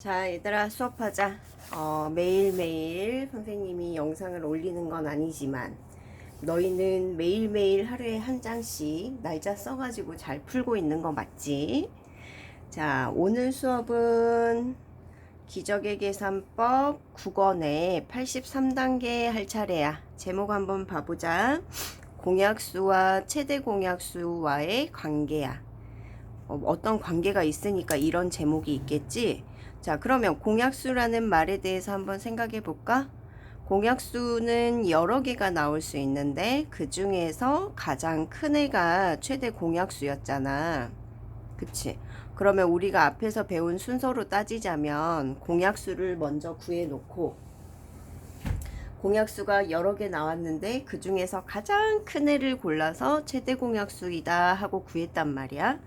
자, 얘들아, 수업하자. 매일매일 선생님이 영상을 올리는 건 아니지만 너희는 매일매일 하루에 한 장씩 날짜 써가지고 잘 풀고 있는 거 맞지? 자, 오늘 수업은 기적의 계산법 9권의 83단계 할 차례야. 제목 한번 봐보자. 공약수와 최대 공약수와의 관계야. 어떤 관계가 있으니까 이런 제목이 있겠지? 자, 그러면 공약수라는 말에 대해서 한번 생각해 볼까? 공약수는 여러 개가 나올 수 있는데 그 중에서 가장 큰 애가 최대 공약수였잖아. 그치? 그러면 우리가 앞에서 배운 순서로 따지자면 공약수를 먼저 구해 놓고 공약수가 여러 개 나왔는데 그 중에서 가장 큰 애를 골라서 최대 공약수이다 하고 구했단 말이야.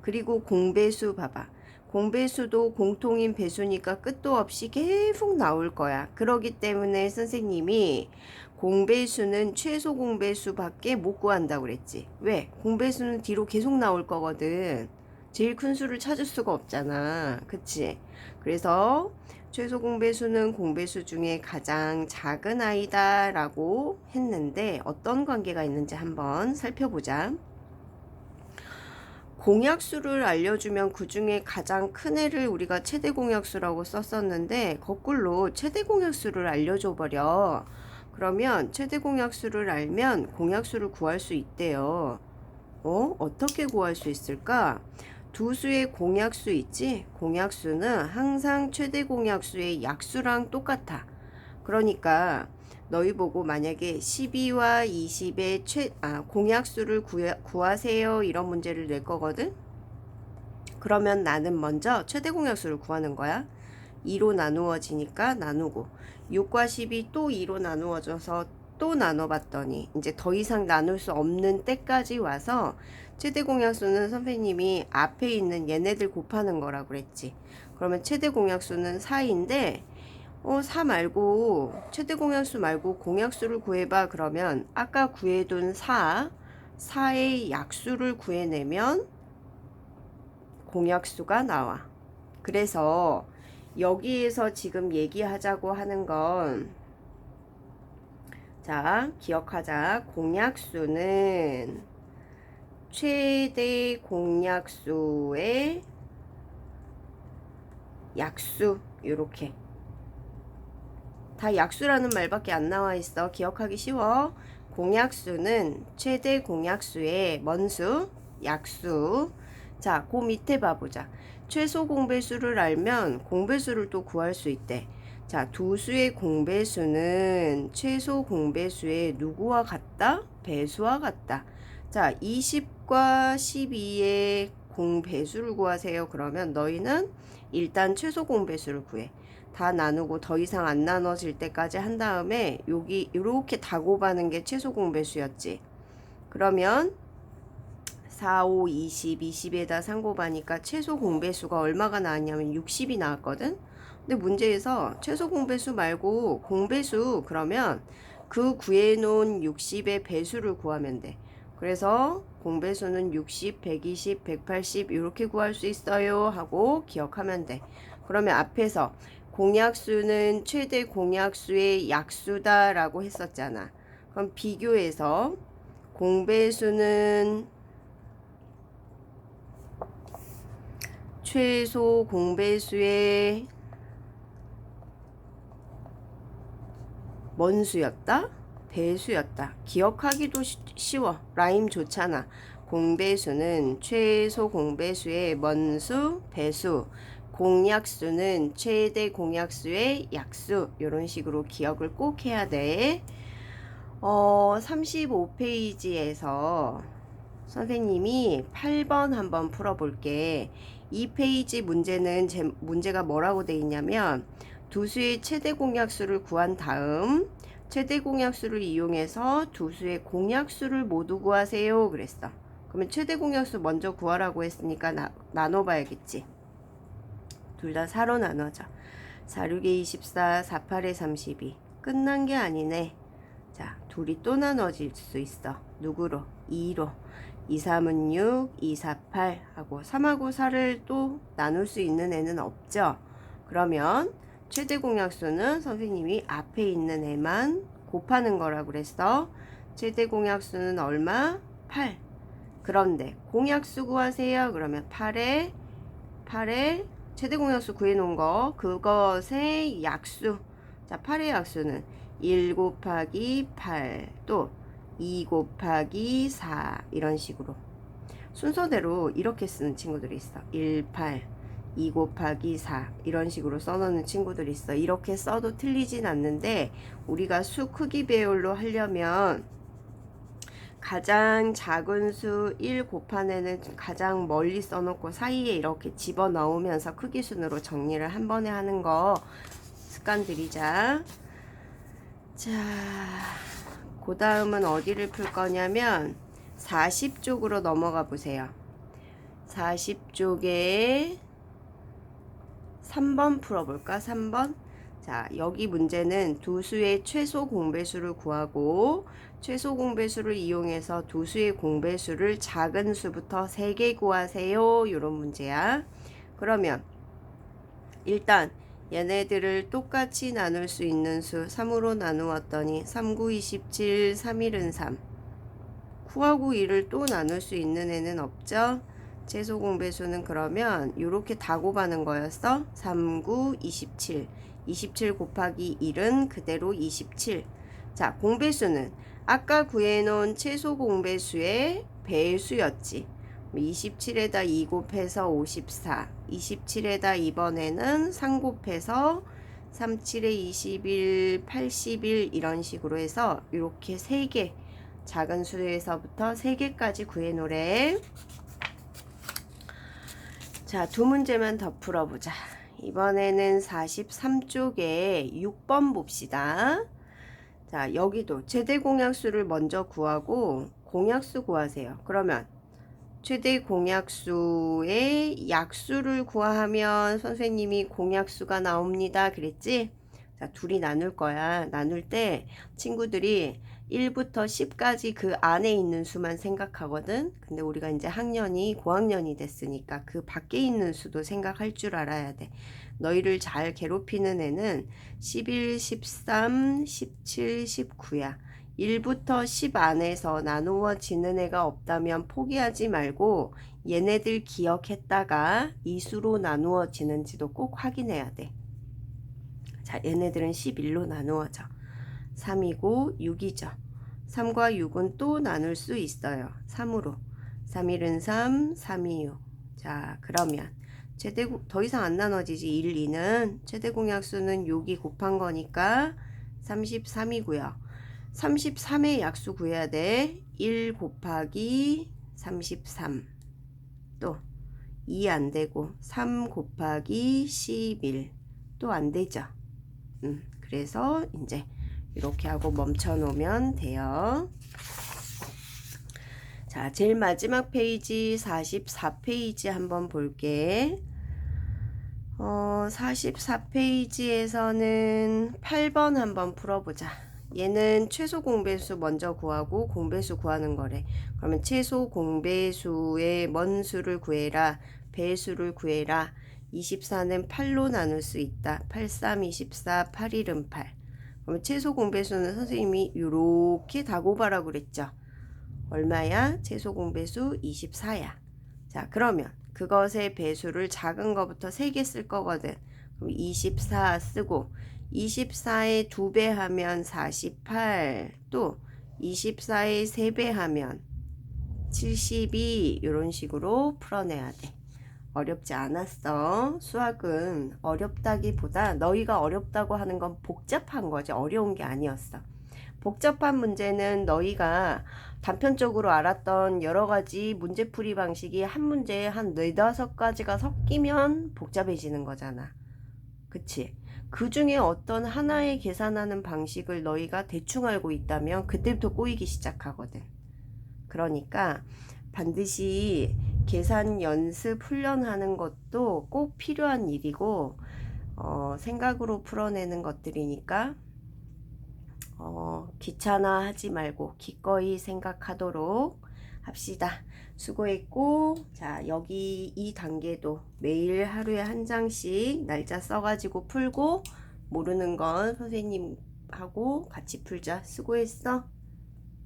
그리고 공배수 봐봐. 공배수도 공통인 배수니까 끝도 없이 계속 나올 거야. 그러기 때문에 선생님이 공배수는 최소 공배수밖에 못 구한다고 그랬지. 왜? 공배수는 뒤로 계속 나올 거거든. 제일 큰 수를 찾을 수가 없잖아. 그치? 그래서 최소 공배수는 공배수 중에 가장 작은 아이다 라고 했는데 어떤 관계가 있는지 한번 살펴보자. 공약수를 알려주면 그 중에 가장 큰 애를 우리가 최대 공약수라고 썼었는데 거꾸로 최대 공약수를 알려줘 버려. 그러면 최대 공약수를 알면 공약수를 구할 수 있대요. 어떻게 구할 수 있을까? 두 수의 공약수 있지? 공약수는 항상 최대 공약수의 약수랑 똑같아. 그러니까 너희 보고 만약에 12와 20의 공약수를 구하세요 이런 문제를 낼 거거든. 그러면 나는 먼저 최대 공약수를 구하는 거야. 2로 나누어지니까 나누고 6과 10이 또 2로 나누어져서 또 나눠봤더니 이제 더 이상 나눌 수 없는 때까지 와서 최대 공약수는 선생님이 앞에 있는 얘네들 곱하는 거라고 그랬지. 그러면 최대 공약수는 4인데 4 말고 최대 공약수 말고 공약수를 구해봐. 그러면 아까 구해둔 4의 약수를 구해내면 공약수가 나와. 그래서 여기에서 지금 얘기하자고 하는 건, 자, 기억하자. 공약수는 최대 공약수의 약수, 요렇게 다 약수라는 말밖에 안 나와 있어. 기억하기 쉬워. 공약수는 최대 공약수의 뭔수? 약수. 자, 그 밑에 봐보자. 최소 공배수를 알면 공배수를 또 구할 수 있대. 자, 두 수의 공배수는 최소 공배수의 누구와 같다? 배수와 같다. 자, 20과 12의 공배수를 구하세요. 그러면 너희는 일단 최소 공배수를 구해. 다 나누고 더 이상 안 나눠질 때까지 한 다음에 여기 이렇게 다 곱하는 게 최소 공배수였지. 그러면 4, 5, 20, 20에다 3 곱하니까 최소 공배수가 얼마가 나왔냐면 60이 나왔거든. 근데 문제에서 최소 공배수 말고 공배수 그러면 그 구해놓은 60의 배수를 구하면 돼. 그래서 공배수는 60, 120, 180 이렇게 구할 수 있어요 하고 기억하면 돼. 그러면 앞에서 공약수는 최대 공약수의 약수다 라고 했었잖아. 그럼 비교해서 공배수는 최소 공배수의 뭔 수였다? 배수였다. 기억하기도 쉬워. 라임 좋잖아. 공배수는 최소 공배수의 뭔수, 배수. 공약수는 최대 공약수의 약수. 이런 식으로 기억을 꼭 해야 돼. 35페이지에서 선생님이 8번 한번 풀어볼게. 이 페이지 문제는 문제가 뭐라고 돼 있냐면 두 수의 최대 공약수를 구한 다음 최대 공약수를 이용해서 두 수의 공약수를 모두 구하세요 그랬어. 그러면 최대 공약수 먼저 구하라고 했으니까 나눠봐야겠지. 둘 다 4로 나눠져. 4, 6에 24, 4, 8에 32. 끝난 게 아니네. 자, 둘이 또 나눠질 수 있어. 누구로? 2로. 2, 3은 6, 2, 4, 8 하고 3하고 4를 또 나눌 수 있는 애는 없죠. 그러면 최대 공약수는 선생님이 앞에 있는 애만 곱하는 거라고 그랬어. 최대 공약수는 얼마? 8. 그런데 공약수 구하세요. 그러면 8에 최대 공약수 구해놓은 거, 그것의 약수. 자, 8의 약수는 1 곱하기 8, 또 2 곱하기 4, 이런 식으로 순서대로 이렇게 쓰는 친구들이 있어. 1, 8, 2 곱하기 4, 이런 식으로 써놓는 친구들이 있어. 이렇게 써도 틀리진 않는데 우리가 수 크기 배열로 하려면 가장 작은 수 1 곱한애는 가장 멀리 써놓고 사이에 이렇게 집어넣으면서 크기 순으로 정리를 한 번에 하는 거 습관 들이자. 자, 그 다음은 어디를 풀 거냐면 40쪽으로 넘어가 보세요. 40쪽에 3번 풀어볼까? 3번. 자, 여기 문제는 두 수의 최소 공배수를 구하고 최소 공배수를 이용해서 두 수의 공배수를 작은 수부터 3개 구하세요. 이런 문제야. 그러면 일단 얘네들을 똑같이 나눌 수 있는 수 3으로 나누었더니 3, 9, 27, 3, 1은 3. 9하고 1을 또 나눌 수 있는 애는 없죠. 최소 공배수는 그러면 이렇게 다 곱하는 거였어. 3, 9, 27. 27 곱하기 1은 그대로 27. 자, 공배수는 아까 구해놓은 최소 공배수의 배수였지. 27에다 2 곱해서 54. 27에다 이번에는 3 곱해서 37에 21, 81, 이런 식으로 해서 이렇게 3개, 작은 수에서부터 3개까지 구해놓으래. 자, 두 문제만 더 풀어보자. 이번에는 43쪽에 6번 봅시다. 자, 여기도 최대 공약수를 먼저 구하고 공약수 구하세요. 그러면 최대 공약수의 약수를 구하면 선생님이 공약수가 나옵니다. 그랬지? 자, 둘이 나눌 거야. 나눌 때 친구들이 1부터 10까지 그 안에 있는 수만 생각하거든. 근데 우리가 이제 학년이 고학년이 됐으니까 그 밖에 있는 수도 생각할 줄 알아야 돼. 너희를 잘 괴롭히는 애는 11, 13, 17, 19야. 1부터 10 안에서 나누어지는 애가 없다면 포기하지 말고 얘네들 기억했다가 이 수로 나누어지는지도 꼭 확인해야 돼. 자, 얘네들은 11로 나누어져. 3이고 6이죠. 3과 6은 또 나눌 수 있어요. 3으로. 3, 1은 3, 3, 2, 6. 자, 그러면 더 이상 안 나눠지지. 1, 2는 최대 공약수는 6이 곱한 거니까 33이고요. 33의 약수 구해야 돼. 1 곱하기 33. 또 2 안 되고 3 곱하기 11. 또 안 되죠. 그래서 이제 이렇게 하고 멈춰 놓으면 돼요. 자, 제일 마지막 페이지 44페이지 한번 볼게. 44페이지에서는 8번 한번 풀어보자. 얘는 최소 공배수 먼저 구하고 공배수 구하는 거래. 그러면 최소 공배수의 먼수를 구해라. 배수를 구해라. 24는 8로 나눌 수 있다. 8, 3, 24, 8, 1은 8. 그러면 최소 공배수는 선생님이 이렇게 다 곱하라고 그랬죠. 얼마야? 최소 공배수 24야. 자, 그러면 그것의 배수를 작은 거부터 3개 쓸 거거든. 그럼 24 쓰고 24에 2배 하면 48, 또 24에 3배 하면 72, 이런 식으로 풀어내야 돼. 어렵지 않았어. 수학은 어렵다기보다 너희가 어렵다고 하는 건 복잡한 거지 어려운 게 아니었어. 복잡한 문제는 너희가 단편적으로 알았던 여러 가지 문제풀이 방식이 한 문제에 한 4-5가지가 섞이면 복잡해지는 거잖아. 그치? 그 중에 어떤 하나의 계산하는 방식을 너희가 대충 알고 있다면 그때부터 꼬이기 시작하거든. 그러니까 반드시 계산 연습 훈련하는 것도 꼭 필요한 일이고 생각으로 풀어내는 것들이니까 귀찮아 하지 말고 기꺼이 생각하도록 합시다. 수고했고, 자, 여기 이 단계도 매일 하루에 한 장씩 날짜 써가지고 풀고, 모르는 건 선생님하고 같이 풀자. 수고했어.